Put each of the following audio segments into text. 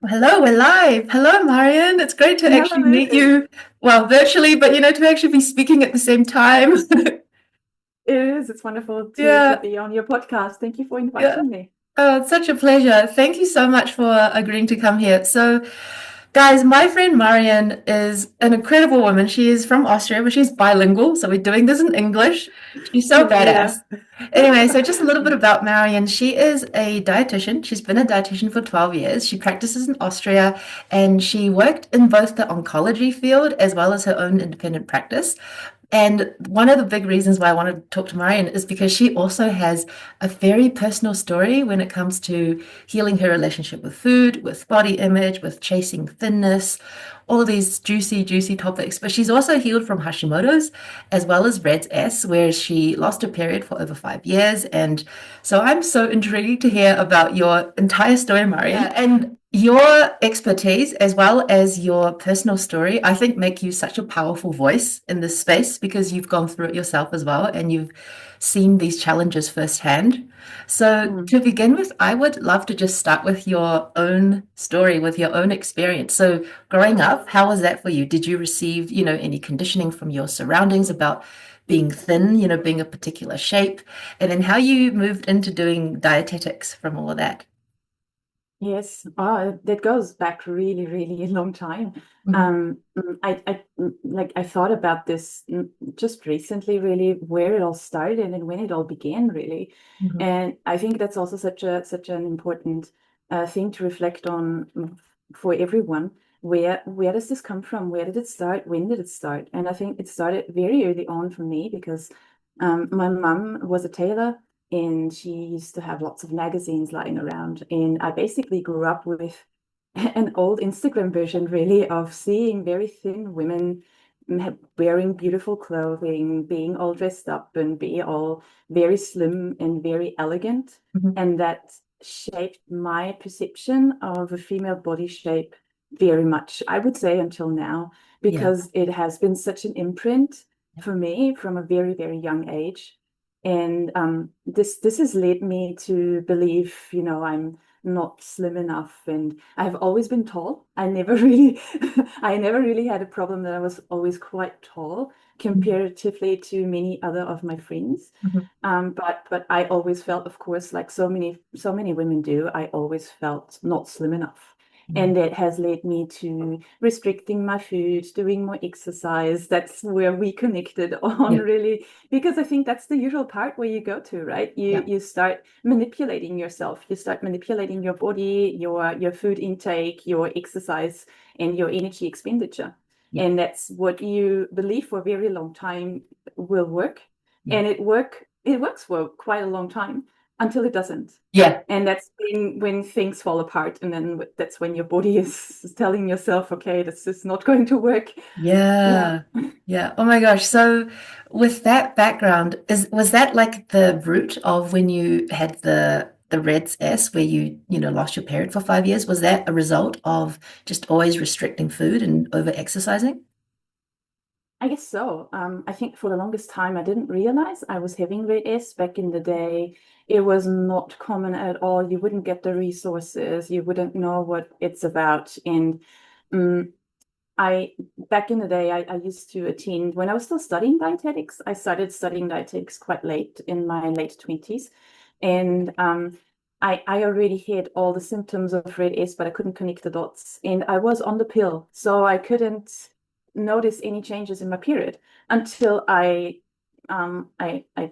Hello, we're live. Hello, Marion. It's great to actually Hello. meet you. Well, virtually, but to actually be speaking at the same time. It is. It's wonderful to Yeah, be on your podcast. Thank you for yeah. inviting me. Oh, it's such a pleasure. Thank you so much for agreeing to come here. So, guys, my friend Marion is an incredible woman. She is from Austria, but she's bilingual, so we're doing this in English. She's so Yeah. badass. Anyway, so just a little bit about Marion. She is a dietitian. She's been a dietitian for 12 years. She practices in Austria and she worked in both the oncology field as well as her own independent practice. And one of the big reasons why I wanted to talk to Marion is because she also has a very personal story when it comes to healing her relationship with food, with body image, with chasing thinness, all of these juicy, juicy topics. But she's also healed from Hashimoto's as well as RED-S, where she lost her period for over 5 years. And so I'm so intrigued to hear about your entire story, Marion. And your expertise as well as your personal story, I think, make you such a powerful voice in this space because you've gone through it yourself as well and you've seen these challenges firsthand. So, Mm. to begin with, I would love to just start with your own story, with your own experience. So, growing up, how was that for you? Did you receive, any conditioning from your surroundings about being thin, being a particular shape, and then how you moved into doing dietetics from all of that? Yes. That goes back really, really a long time. Mhm. I thought about this just recently, really, where it all started and when it all began, really. Mhm. And I think that's also such an important thing to reflect on for everyone. Where does this come from? Where did it start? When did it start? And I think it started very early on for me because my mum was a tailor and she used to have lots of magazines lying around. And I basically grew up with an old Instagram version, really, of seeing very thin women wearing beautiful clothing, being all dressed up and be all very slim and very elegant. Mhm. And that shaped my perception of a female body shape very much, I would say, until now, Yeah. because it has been such an imprint for me from a very, very young age. And this has led me to believe, I'm not slim enough, and I've always been tall. I never really, I never really had a problem that I was always quite tall Mhm. comparatively to many other of my friends. Mhm. But I always felt, of course, like so many women do, I always felt not slim enough. Mhm. And that has led me to restricting my food, doing more exercise. That's where we connected on, Yeah. really, because I think that's the usual part where you go to, right? You Yeah. you start manipulating yourself. You start manipulating your body, your food intake, your exercise, and your energy expenditure. Yeah. And that's what you believe for a very long time will work. Yeah. And it works for quite a long time until it doesn't. Yeah. And that's when things fall apart. And then that's when your body is telling yourself, okay, this is not going to work. Yeah. Yeah. Yeah. Oh my gosh. So with that background, was that like the root of when you had the REDS S where you lost your period for 5 years? Was that a result of just always restricting food and over exercising? I guess so. I think for the longest time, I didn't realize I was having RED-S back in the day. It was not common at all. You wouldn't get the resources. You wouldn't know what it's about. And um, I back in the day, I used to attend when I was still studying dietetics. I started studying dietetics quite late in my late 20s, and I already had all the symptoms of RED-S, but I couldn't connect the dots, and I was on the pill, so I couldn't notice any changes in my period until I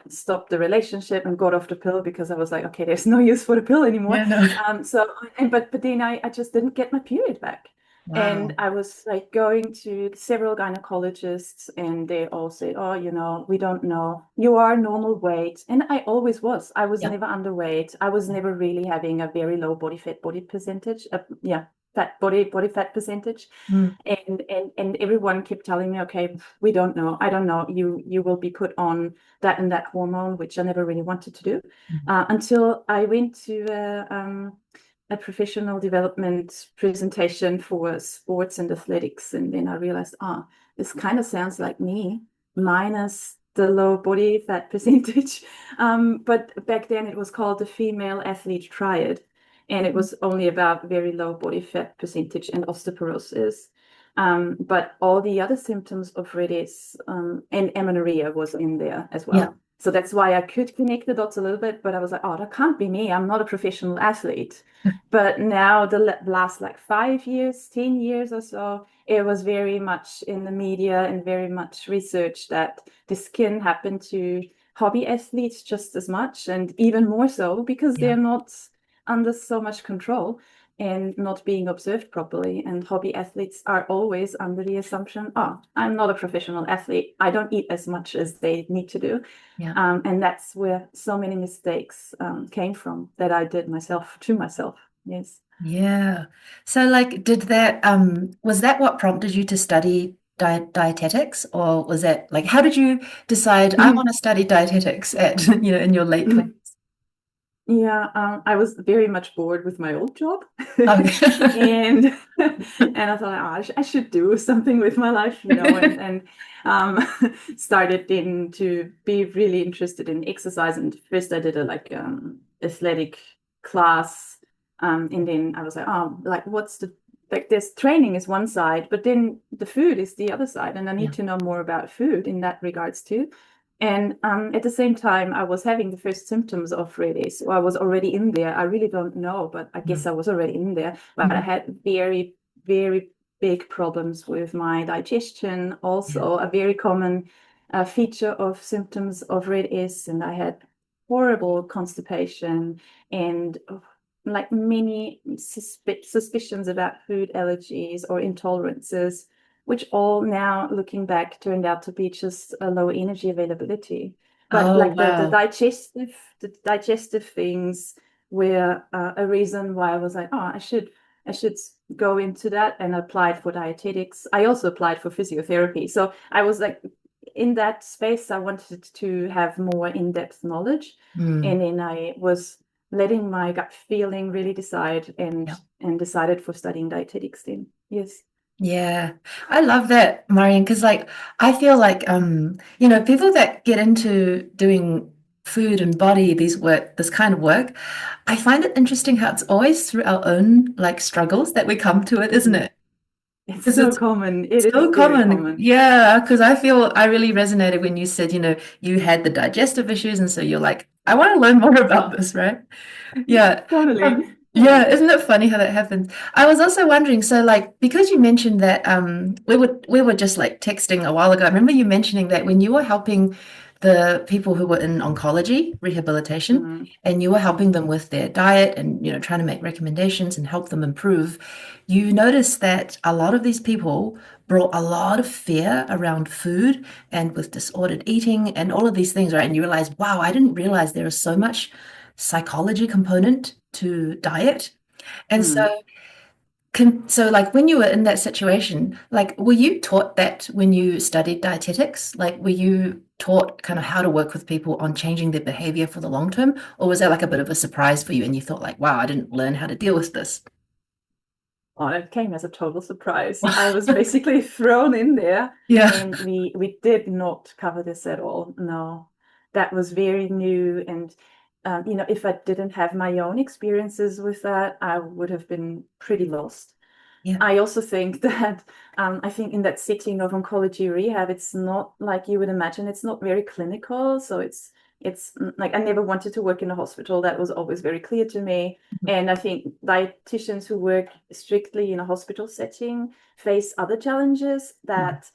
stopped the relationship and got off the pill because I was like, okay, there's no use for the pill anymore. Yeah, no. But then I just didn't get my period back. And Wow. I was like going to several gynecologists, and they all said, oh, we don't know. You are normal weight. And I always was. I was Yeah. never underweight. I was never really having a very low body percentage. Yeah, body fat percentage. Mm. And everyone kept telling me, okay, we don't know. I don't know. You will be put on that and that hormone, which I never really wanted to do, Mhm. until I went to a professional development presentation for sports and athletics. And then I realized, this kind of sounds like me, minus the low body fat percentage. But back then it was called the female athlete triad. and it was only about very low body fat percentage and osteoporosis. But all the other symptoms of RED-S and amenorrhea was in there as Yeah. well. So that's why I could connect the dots a little bit, but I was like, oh, that can't be me. I'm not a professional athlete. But now the last like 5 years, 10 years or so, it was very much in the media and very much research that this can happen to hobby athletes just as much and even more so because Yeah. they're not under so much control and not being observed properly. And hobby athletes are always under the assumption, oh, I'm not a professional athlete. I don't eat as much as they need to do. Yeah. And that's where so many mistakes came from that I did myself to myself. Yes. Yeah. So like did that was that what prompted you to study dietetics, or was that like how did you decide I want to study dietetics at in your late 20s? Yeah, I was very much bored with my old job, Okay. and and I thought, oh, I should do something with my life, and started then to be really interested in exercise. And first, I did a athletic class, and then I was like, oh, like what's the like? This training is one side, but then the food is the other side, and I Yeah. need to know more about food in that regards too. And at the same time, I was having the first symptoms of RED-S. So I was already in there. I really don't know, but I guess Mm. I was already in there. But I Mhm. had very, very big problems with my digestion. Yeah. Also, a very common feature of symptoms of RED-S, and I had horrible constipation and like many suspicions about food allergies or intolerances, which all now looking back turned out to be just a low energy availability. But Oh, like the wow. digestive things were a reason why I was like, oh, I should go into that, and applied for dietetics. I also applied for physiotherapy. So I was like in that space, I wanted to have more in-depth knowledge. Mm. And then I was letting my gut feeling really decide, Yeah. and decided for studying dietetics then. Yes. Yeah, I love that, Marion, because like I feel like people that get into doing food and body, this kind of work, I find it interesting how it's always through our own like struggles that we come to it, isn't Mhm. it? It's Because so it's common. It is so very common. common. Yeah, because I feel I really resonated when you said, you had the digestive issues, and so you're like, I want to learn more about this, right? Yeah. Totally. Yeah, Yeah. isn't it funny how that happens? I was also wondering, so like because you mentioned that we were just like texting a while ago. I remember you mentioning that when you were helping the people who were in oncology rehabilitation Mhm. and you were helping Mhm. them with their diet and trying to make recommendations and help them improve, you noticed that a lot of these people brought a lot of fear around food and with disordered eating and all of these things, right? And you realize, wow, I didn't realize there is so much psychology component to diet. And so, Mhm. like when you were in that situation, like were you taught that when you studied dietetics? Like were you taught kind of how to work with people on changing their behavior for the long term? Or was that like a bit of a surprise for you and you thought like, wow, I didn't learn how to deal with this? Oh, it came as a total surprise. I was basically thrown in there, Yeah. and we did not cover this at all. No, that was very new. And if I didn't have my own experiences with that, I would have been pretty lost. Yeah. I also think that I think in that setting of oncology rehab, it's not like you would imagine. It's not very clinical, so it's like I never wanted to work in a hospital. That was always very clear to me. And I think dietitians who work strictly in a hospital setting face other challenges Mm. that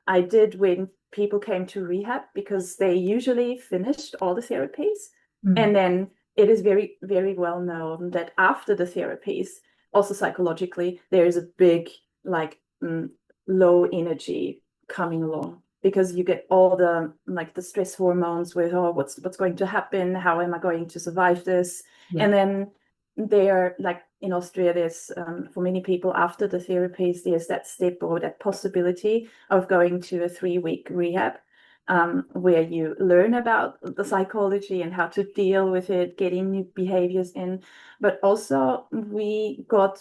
I did when people came to rehab, because they usually finished all the therapies, Mm. and then it is very, very well known that after the therapies, also psychologically, there is a big like low energy coming along, because you get all the like the stress hormones with, oh, what's going to happen, how am I going to survive this. Yeah. And then they're like in Austria, there's for many people after the therapies, there's that step or that possibility of going to a 3-week rehab, where you learn about the psychology and how to deal with it, getting new behaviors in. But also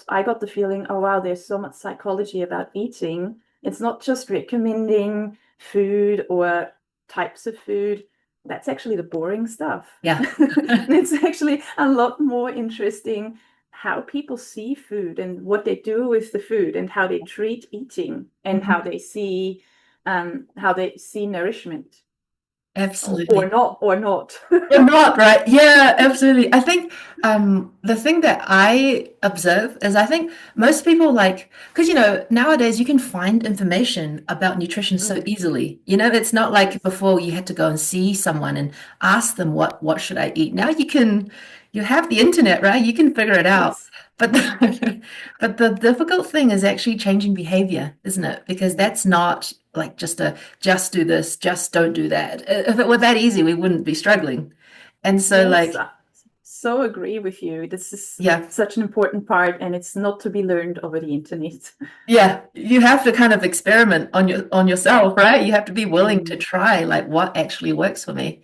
I got the feeling, oh wow, there's so much psychology about eating. It's not just recommending food or types of food. that's actually the boring stuff. Yeah. It's actually a lot more interesting how people see food and what they do with the food and how they treat eating and Mhm. how they see nourishment or Absolutely. not or not. Or not, right? Yeah, absolutely. I think the thing that I observe is I think most people like, because nowadays you can find information about nutrition so Mm, easily. It's not like yes, before you had to go and see someone and ask them what should I eat. Now you have the internet, right? You can figure it out. yes. But but the difficult thing is actually changing behavior, isn't it? Because that's not like just do this, just don't do that. If it were that easy, we wouldn't be struggling. And so, Yes, like, I so agree with you. This is yeah, such an important part, and it's not to be learned over the internet. yeah, you have to kind of experiment on yourself, right? You have to be willing to Mm, try like what actually works for me.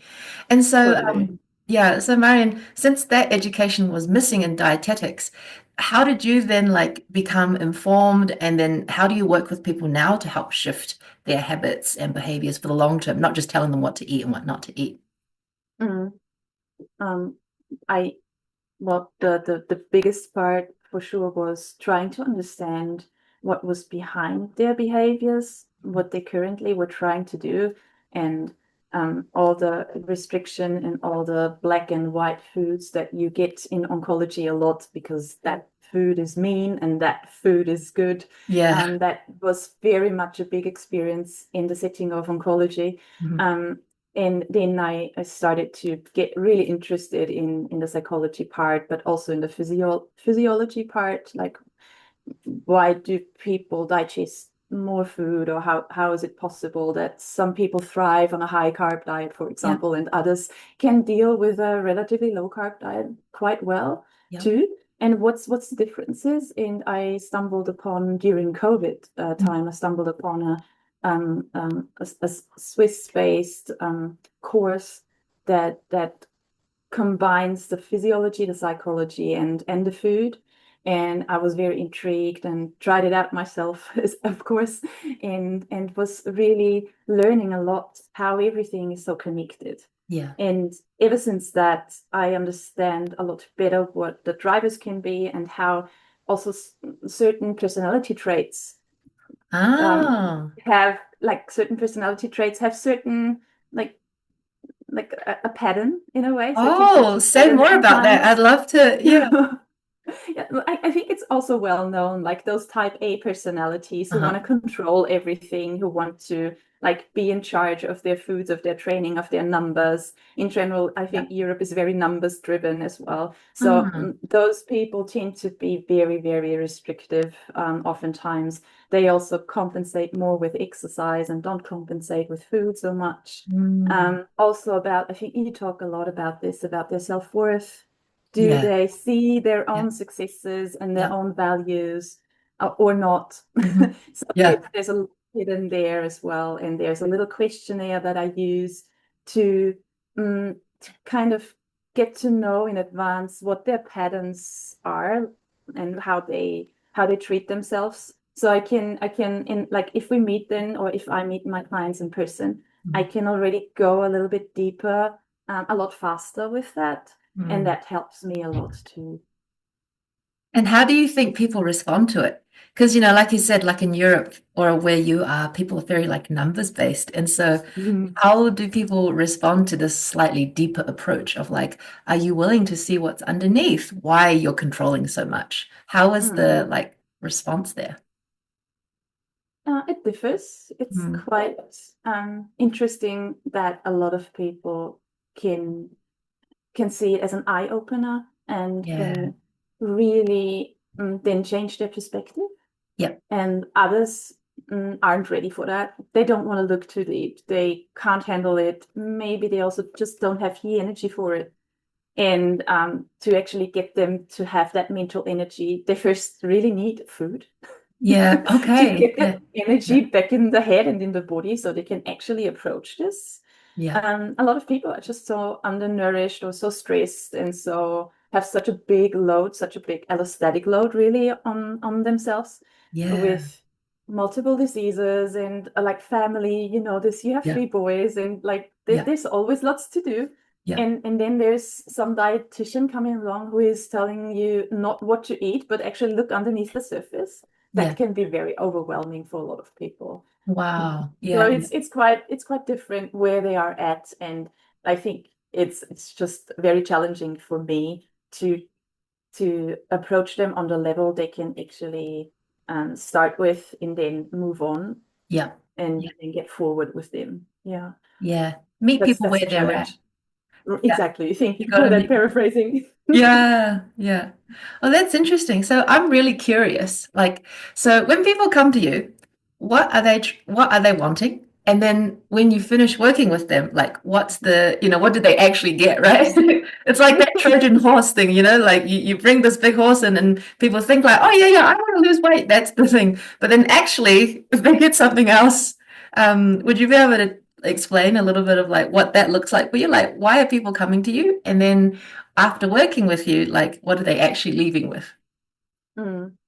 And so, totally. yeah, so Marion, since that education was missing in dietetics, how did you then like become informed, and then how do you work with people now to help shift their habits and behaviors for the long term, not just telling them what to eat and what not to eat? Mm. Um, I Well, the biggest part for sure was trying to understand what was behind their behaviors, what they currently were trying to do, and all the restriction and all the black and white foods that you get in oncology a lot because that food is mean and that food is good. Yeah. That was very much a big experience in the setting of oncology. Mhm. Um, and then I started to get really interested in the psychology part, but also in the physiology part, like why do people digest more food, or how is it possible that some people thrive on a high carb diet, for Yeah. example, and others can deal with a relatively low carb diet quite well Yeah. too? And what's the differences? And I stumbled upon during COVID time, I stumbled upon a Swiss-based course that combines the physiology, the psychology, and the food. And I was very intrigued and tried it out myself, of course, and was really learning a lot how everything is so connected. Yeah. And ever since that, I understand a lot better what the drivers can be and how also certain personality traits um, Ah. have like certain personality traits have certain like a pattern in a way, certain Oh, eating say patterns more about that. I'd sometimes. love to. Yeah. Yeah, I think it's also well known, like those type A personalities who want Uh-huh. to control everything, who want to like be in charge of their foods, of their training, of their numbers. In general, I Yeah. think Europe is very numbers driven as well. So Ah. those people tend to be very, very restrictive. Oftentimes, they also compensate more with exercise and don't compensate with food so much. Mm. Also about, I think you talk a lot about this, about their self-worth. Do Yeah. they see their Yeah. own successes and their Yeah. own values or not? Hmm. So Yeah. there's a hidden there as well. And there's a little questionnaire that I use to kind of get to know in advance what their patterns are and how they treat themselves. So I can in like if we meet then or if I meet my clients in person, I Mhm. can already go a little bit deeper, a lot faster with that. And Mm. that helps me a lot too. And how do you think people respond to it? Because, like you said, like in Europe or where you are, people are very like numbers based. And so Mhm. how do people respond to this slightly deeper approach of like, are you willing to see what's underneath why you're controlling so much? How is Mm. the like response there? It differs. It's Mm. quite interesting that a lot of people can can see it as an eye opener and Yeah. can really then change their perspective. Yep. And others aren't ready for that. They don't want to look too deep. They can't handle it. Maybe they also just don't have the energy for it. And to actually get them to have that mental energy, they first really need food Yeah. to Okay. get Yeah. that energy Yeah. back in the head and in the body so they can actually approach this. Yeah. A lot of people are just so undernourished or so stressed and so have such a big load, such a big allostatic load really on themselves Yeah. with multiple diseases and like family, this you have Yeah. three boys and like Yeah. There's always lots to do. Yeah. And then there's some dietitian coming along who is telling you not what to eat, but actually look underneath the surface. Yeah. That can be very overwhelming for a lot of people. Wow. So Yeah. it's quite different where they are at, and I think it's just very challenging for me to approach them on the level they can actually start with and then move on Yeah. and Yeah. then get forward with them. Yeah, Yeah. Meet people that's where the they're at. challenge. Yeah. Exactly. Thank You you got for to that meet. paraphrasing. Yeah, yeah. Well, that's interesting. So I'm really curious. Like, so when people come to you, what are they wanting? And then when you finish working with them, like what's the, what did they actually get, right? It's like that Trojan horse thing, like you bring this big horse in and people think like, oh yeah, I want to lose weight. That's the thing. But then actually, if they get something else, would you be able to explain a little bit of like what that looks like for you? Like, why are people coming to you? And then after working with you, like what are they actually leaving with? Mm,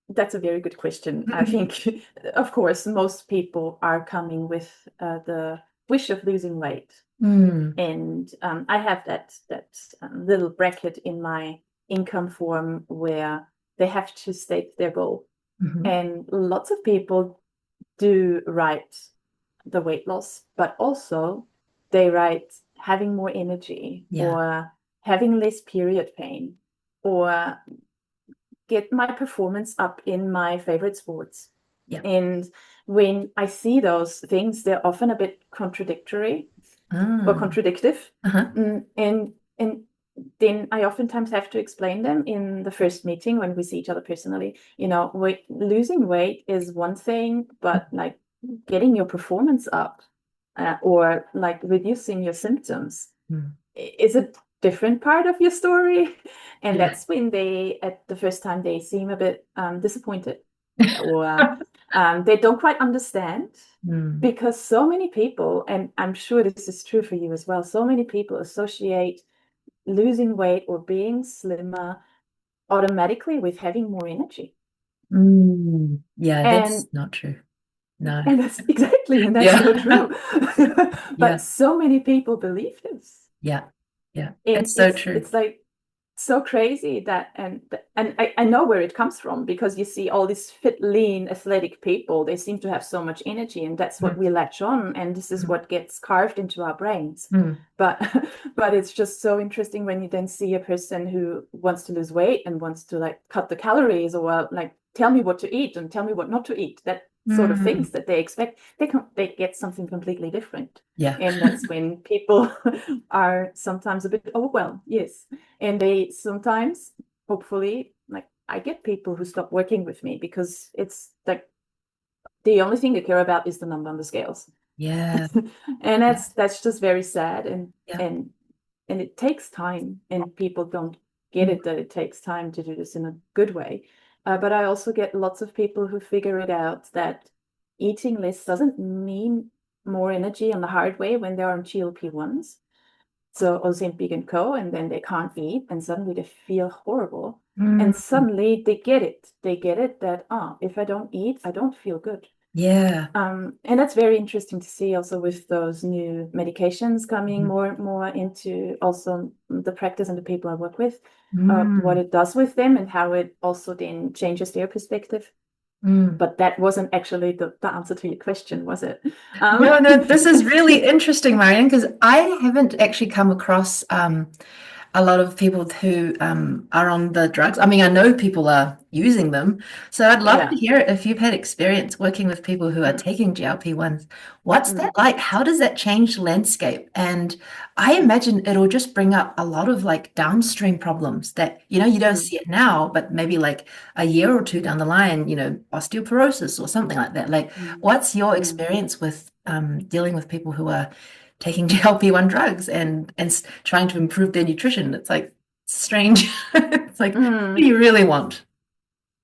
that's a very good question. I think, of course, most people are coming with the wish of losing weight. Mm, And I have that little bracket in my income form where they have to state their goal. mhm. And lots of people do write the weight loss, but also they write having more energy Yeah. or having less period pain or get my performance up in my favorite sports. Yeah. And when I see those things, they're often a bit contradictory or Ah, contradictive. uh-huh. And then I oftentimes have to explain them in the first meeting when we see each other personally. Losing weight is one thing, but like getting your performance up or like reducing your symptoms Mm. is a different part of your story. And Yeah. that's when they, at the first time, they seem a bit disappointed or they don't quite understand Mm, because so many people, and I'm sure this is true for you as well, so many people associate losing weight or being slimmer automatically with having more energy. Yeah, that's And not true. No. and that's exactly, and that's so Yeah. true. Yeah. But so many people believe this. Yeah. Yeah. And It's so it's true. it's like so crazy that and I know where it comes from because you see all these fit, lean, athletic people, they seem to have so much energy, and that's what Mm, we latch on, and this is mm, what gets carved into our brains. mm, But but it's just so interesting when you then see a person who wants to lose weight and wants to like cut the calories or like tell me what to eat and tell me what not to eat. That sort of mm. things that they expect, they get something completely different. Yeah. And that's when people are sometimes a bit overwhelmed. Yes. And they sometimes, hopefully, like I get people who stop working with me because it's like the only thing they care about is the number on the scales. Yeah. And Yeah. that's just very sad, Yeah. and it takes time, and people don't get Mm, it that it takes time to do this in a good way. But I also get lots of people who figure it out that eating less doesn't mean more energy on the hard way when they're on GLP-1s, so Ozempic and Co, and then they can't eat, and suddenly they feel horrible. And mm. suddenly they get it. They get it that, if I don't eat, I don't feel good. Yeah. And that's very interesting to see also with those new medications coming Mhm. more into also the practice and the people I work with, what Mm, it does with them and how it also then changes their perspective. mm. But that wasn't actually the answer to your question, was it? No, no, this is really interesting, Marion, because I haven't actually come across a lot of people who are on the drugs. I mean, I know people are using them, so I'd love to Yeah. hear if you've had experience working with people who are Mm, taking GLP-1s. What's that mm, like? How does that change the landscape? And I imagine it'll just bring up a lot of like downstream problems that, you don't mm, see it now, but maybe like a year or two down the line, osteoporosis or something like that. Like, mm, what's your mm, experience with dealing with people who are taking GLP-1 drugs and trying to improve their nutrition? It's like strange. It's like, what do mm. you really want?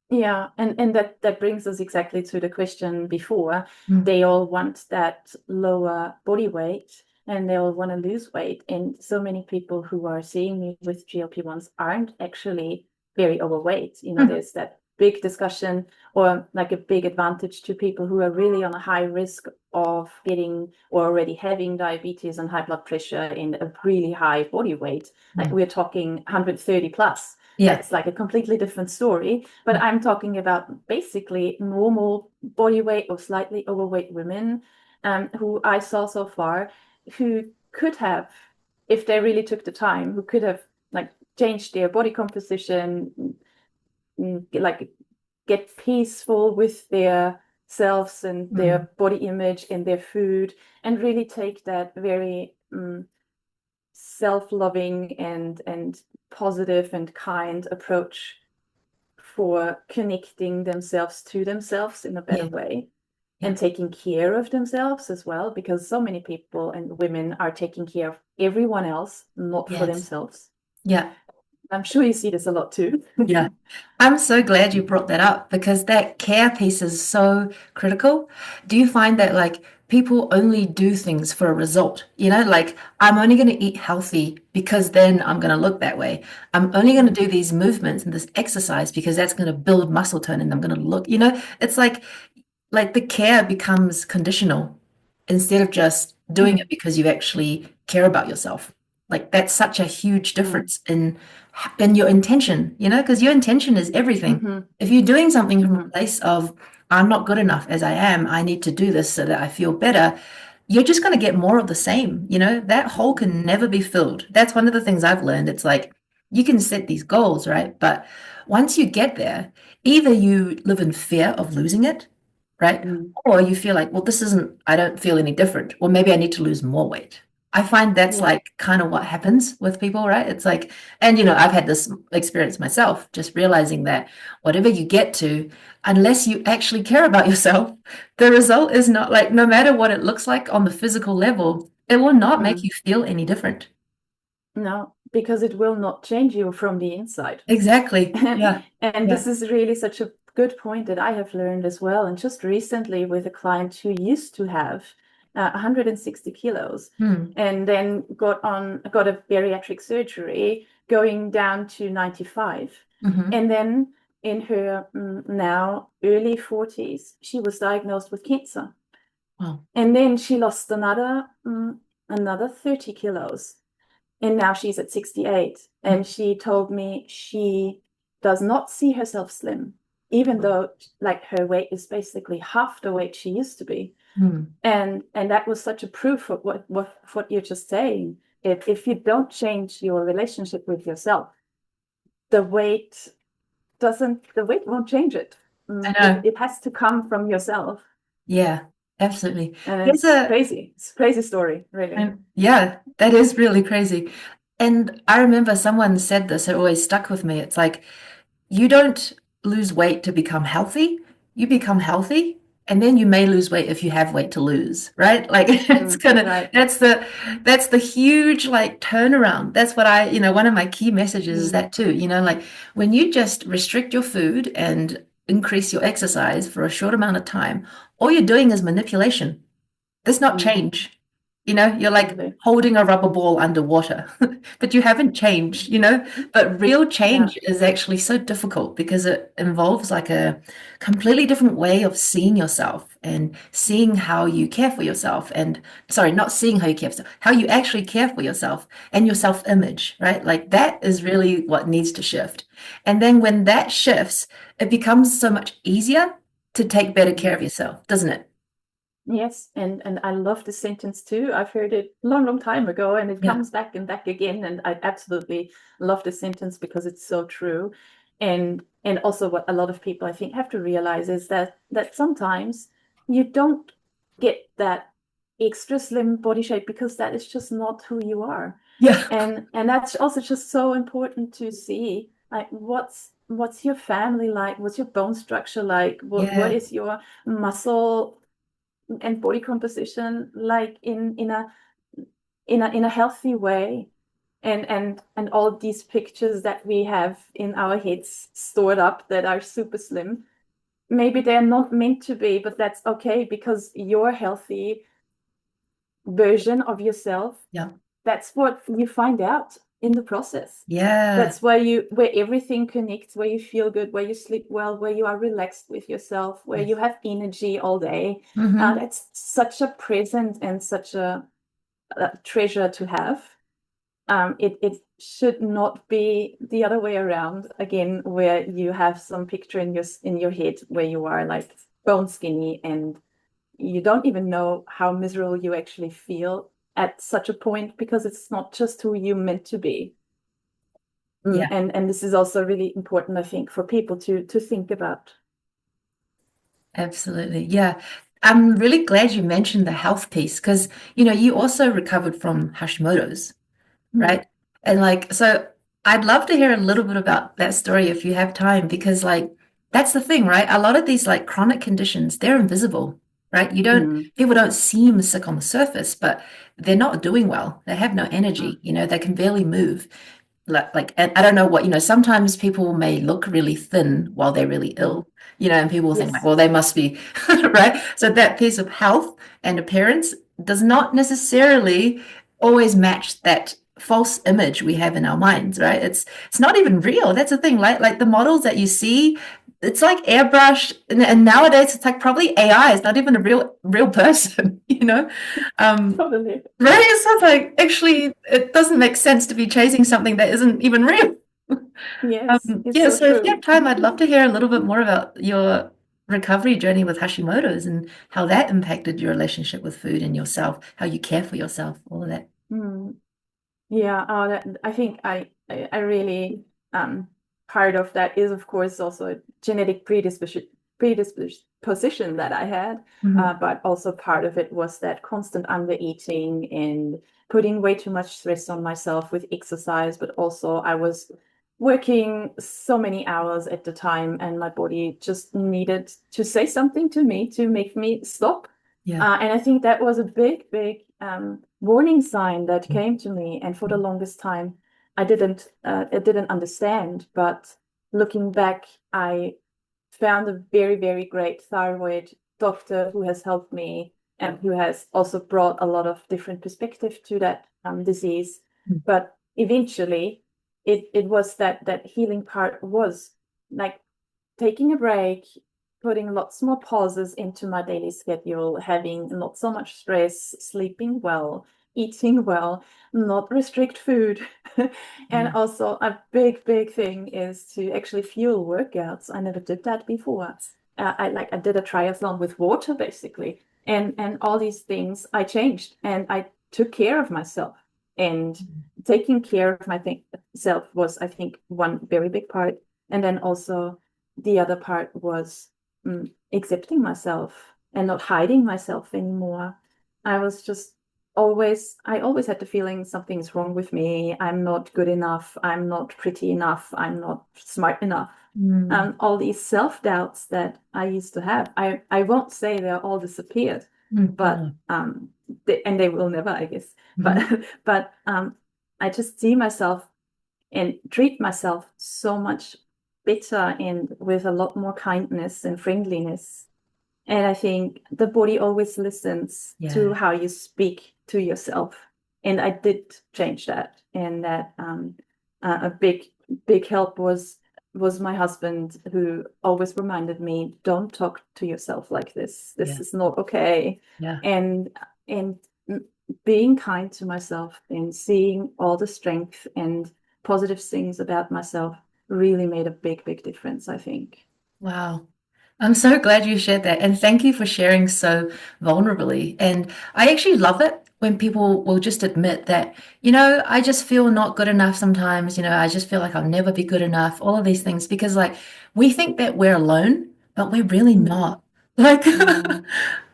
Yeah, and that brings us exactly to the question before. Mm, They all want that lower body weight and they all want to lose weight. And so many people who are seeing me with GLP-1s aren't actually very overweight. mm, There's that big discussion, or like a big advantage to people who are really on a high risk of getting or already having diabetes and high blood pressure and a really high body weight. Like we're talking 130 plus. Yeah. That's like a completely different story. But Yeah. I'm talking about basically normal body weight or slightly overweight women who I saw so far, who could have, if they really took the time, who could have like changed their body composition, like get peaceful with their selves and their body image and their food, and really take that very self-loving and positive and kind approach for connecting themselves to themselves in a better Yeah. way. Yeah. And taking care of themselves as well, because so many people and women are taking care of everyone else, not for Yes. themselves. Yeah. I'm sure you see this a lot too. Yeah. I'm so glad you brought that up because that care piece is so critical. Do you find that like people only do things for a result? You know, like I'm only going to eat healthy because then I'm going to look that way. I'm only going to do these movements and this exercise because that's going to build muscle tone and I'm going to look, you know, it's like the care becomes conditional instead of just doing it because you actually care about yourself. Like that's such a huge difference in your intention, you know, because your intention is everything. If you're doing something from a place of I'm not good enough as I am, I need to do this so that I feel better, you're just going to get more of the same, you know, that hole can never be filled. That's one of the things I've learned. It's like you can set these goals, right? But once you get there, either you live in fear of losing it, right? Or you feel like, well, this isn't, I don't feel any different, or maybe I need to lose more weight. I find that's Yeah. like kind of what happens with people, right? It's like, and you know, I've had this experience myself, just realizing that whatever you get to, unless you actually care about yourself, the result is not like, no matter what it looks like on the physical level, it will not make you feel any different. No, because it will not change you from the inside. Exactly. Yeah. And Yeah. this is really such a good point that I have learned as well. And just recently with a client who used to have 160 kilos and then got a bariatric surgery going down to 95. And then in her now early 40s, she was diagnosed with cancer. Wow. And then she lost another 30 kilos. And now she's at 68. And she told me she does not see herself slim, even though like her weight is basically half the weight she used to be. And that was such a proof of what you're just saying. If you don't change your relationship with yourself, the weight won't change it. I know. It has to come from yourself. Yeah, absolutely. And There's it's a, crazy. It's a crazy story, really. yeah, that is really crazy. And I remember someone said this, it always stuck with me. It's like, you don't lose weight to become healthy. You become healthy, and then you may lose weight if you have weight to lose, right? Like it's gonna, Right. that's the huge like turnaround. That's what I, you know, one of my key messages is that too, you know, like when you just restrict your food and increase your exercise for a short amount of time, all you're doing is manipulation. There's not change. You know, you're like Totally. holding a rubber ball underwater, but you haven't changed, you know? But real change is actually so difficult because it involves like a completely different way of seeing yourself and seeing how you care for yourself. And sorry, not seeing how you care for yourself, how you actually care for yourself and your self-image, right? Like that is really what needs to shift. And then when that shifts, it becomes so much easier to take better care of yourself, doesn't it? Yes, and I love the sentence too. I've heard it long time ago, and it Yeah. comes back and back again. And I absolutely love the sentence because it's so true. And also what a lot of people I think have to realize is that sometimes you don't get that extra slim body shape because that is just not who you are. Yeah. And that's also just so important to see. Like what's your family like? What's your bone structure like? What Yeah. is your muscle and body composition like in a healthy way, and all of these pictures that we have in our heads stored up that are super slim, maybe they're not meant to be, but that's okay because your healthy version of yourself, Yeah. that's what you find out in the process. Yeah. That's where everything connects, where you feel good, where you sleep well, where you are relaxed with yourself, where Yes. you have energy all day. Mm-hmm. That's such a present and such a treasure to have. It should not be the other way around again, where you have some picture in your head where you are like bone skinny and you don't even know how miserable you actually feel at such a point, because it's not just who you're meant to be. Yeah. And this is also really important, I think, for people to think about. Absolutely. Yeah. I'm really glad you mentioned the health piece because, you also recovered from Hashimoto's, Mm, right? And like, so I'd love to hear a little bit about that story if you have time, because like that's the thing, right? A lot of these like chronic conditions, they're invisible, right? mm, People don't seem sick on the surface, but they're not doing well. They have no mm, energy, they can barely move. Like and I don't know what, sometimes people may look really thin while they're really mm. ill, and people think like, Yes, well, they must be, right? So that piece of health and appearance does not necessarily always match that false image we have in our minds, right? It's not even real. That's the thing, right? Like the models that you see, it's like airbrushed, and nowadays it's like probably AI. It's not even a real person, totally. right? So it's like actually it doesn't make sense to be chasing something that isn't even real. Yes, it's Yeah, so so if you true. have time, I'd love to hear a little bit more about your recovery journey with Hashimoto's and how that impacted your relationship with food and yourself, how you care for yourself, all of that. Mm. Yeah, I think I really part of that is of course also a genetic predisposition that I had, Hmm. but also part of it was that constant undereating and putting way too much stress on myself with exercise, but also I was working so many hours at the time, and my body just needed to say something to me to make me stop. Yeah. And I think that was a big warning sign that came to me. And for the longest time, I didn't understand. But looking back, I found a very great thyroid doctor who has helped me and who has also brought a lot of different perspective to that disease. But eventually, it was that healing part was like taking a break, putting lots more pauses into my daily schedule, having not so much stress, sleeping well, eating well, not restrict food. And Mm. also a big thing is to actually fuel workouts. I never did that before. I did a triathlon with water basically. And all these things I changed, and I took care of myself. And taking care of myself was, I think, one very big part. And then also the other part was accepting myself and not hiding myself anymore. I was just I always had the feeling something's wrong with me. I'm not good enough. I'm not pretty enough. I'm not smart enough. Mm. All these self-doubts that I used to have, I won't say they're all disappeared, Mm. but No. and they will never, I guess. But Mhm. but I just see myself and treat myself so much better and with a lot more kindness and friendliness. And I think the body always listens to Yeah. how you speak to yourself. And I did change that. And that a big help was my husband, who always reminded me, don't talk to yourself like this. This Yeah. is not okay. Yeah. And and being kind to myself and seeing all the strength and positive things about myself really made a big difference, I think. Wow. I'm so glad you shared that. And thank you for sharing so vulnerably. And I actually love it when people will just admit that, I just feel not good enough sometimes. I just feel like I'll never be good enough, all of these things, because like we think that we're alone, but we're really Mm, not. Like, yeah.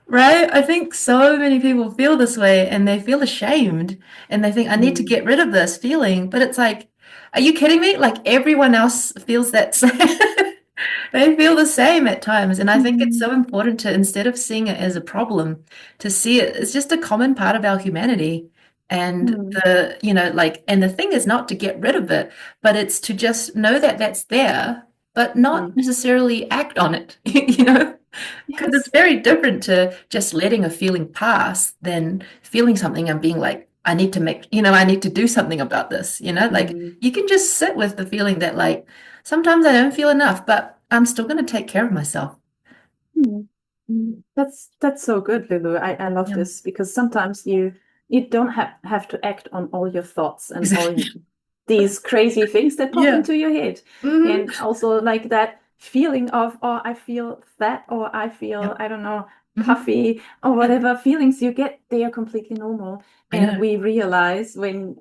right? I think so many people feel this way and they feel ashamed and they think, I need to Mm, get rid of this feeling. But it's like, are you kidding me? Like everyone else feels that same. They feel the same at times. And I think it's mm, so important to, instead of seeing it as a problem, to see it as just a common part of our humanity. And mm, and the thing is not to get rid of it, but it's to just know that that's there, but not mm. necessarily act on it, you know? Because it's Yes. very different to just letting a feeling pass than feeling something and being like I need to make, I need to do something about this, like Mm. you can just sit with the feeling that like sometimes I don't feel enough, but I'm still going to take care of myself. Mm. That's so good, Lulu. I love Yeah, this because sometimes you don't have to act on all your thoughts and all exactly. these crazy things that pop Yeah. into your head. Hmm. And also like that feeling of, oh, I feel fat, or I feel, Yep. I don't know, Hmm. puffy, or whatever feelings you get, they are completely normal. I And know. we realize when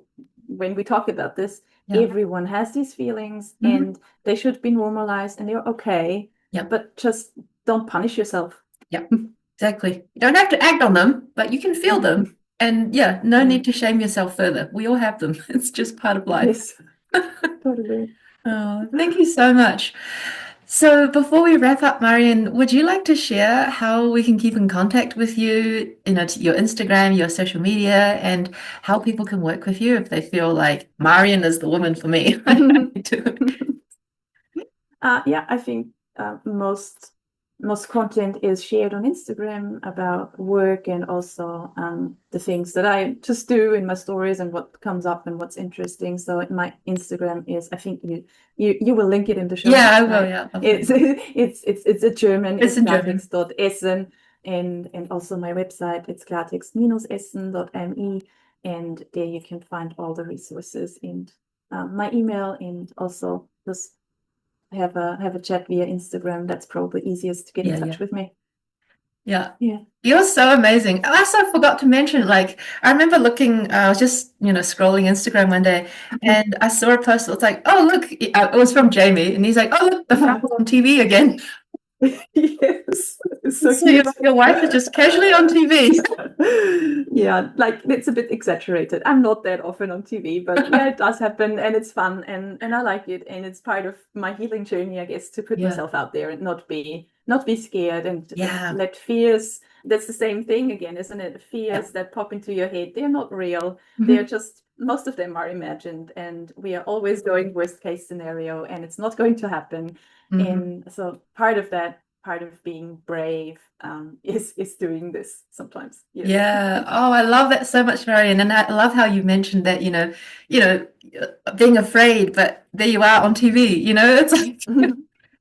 we talk about this, Yeah. everyone has these feelings Hmm. and they should be normalized and they're okay, Yep. but just don't punish yourself. Yep. Exactly. You don't have to act on them, but you can feel them. And yeah, no need Mm. to shame yourself further. We all have them. It's just part of life. Yes, totally. Oh, thank you so much. So before we wrap up, Marion, would you like to share how we can keep in contact with you, your Instagram, your social media, and how people can work with you if they feel like Marion is the woman for me? I need to. Yeah, I think most content is shared on Instagram about work and also the things that I just do in my stories and what comes up and what's interesting. So my Instagram is, I think you will link it in the show Yeah, I notes, will. right? Yeah, I'll It's find it. it's a German, It's it's in German. klartext.essen, and also my website, it's klartext-essen.me, and there you can find all the resources and my email, and also just have a chat via Instagram. That's probably easiest to get in Yeah, yeah. touch with me. Yeah. Yeah. You're so amazing. I also forgot to mention, like, I remember I was just, scrolling Instagram one day and I saw a post. It was like, oh, look, it was from Jamie. And he's like, oh, look, the family's on TV again. Yes, it's so So your, cute. your wife is just casually on TV. Yeah, like it's a bit exaggerated. I'm not that often on TV, but yeah, it does happen and it's fun and I like it, and it's part of my healing journey, I guess, to put Yeah. myself out there and not be scared and Yeah. let fears. That's the same thing again, isn't it? Yeah. Fears that pop into your head, they're not real. They're Mhm. just, most of them are imagined, and we are always going worst case scenario and it's not going to happen. Mhm. And so part of that, part of being brave, is doing this sometimes. Yes. Yeah. Oh, I love that so much, Marion. And I love how you mentioned that, you know, being afraid, but there you are on TV. It's like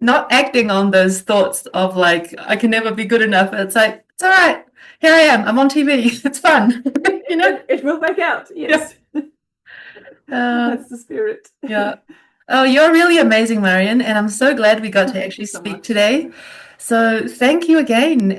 not acting on those thoughts of like, I can never be good enough. It's like, it's all right. Here I am. I'm on TV. It's fun. You know? It will work out. Yeah. Yes. Uh, That's the spirit. yeah. Oh, you're really amazing, Marion. And I'm so glad we got to Thank you actually so speak much. today. So thank you again.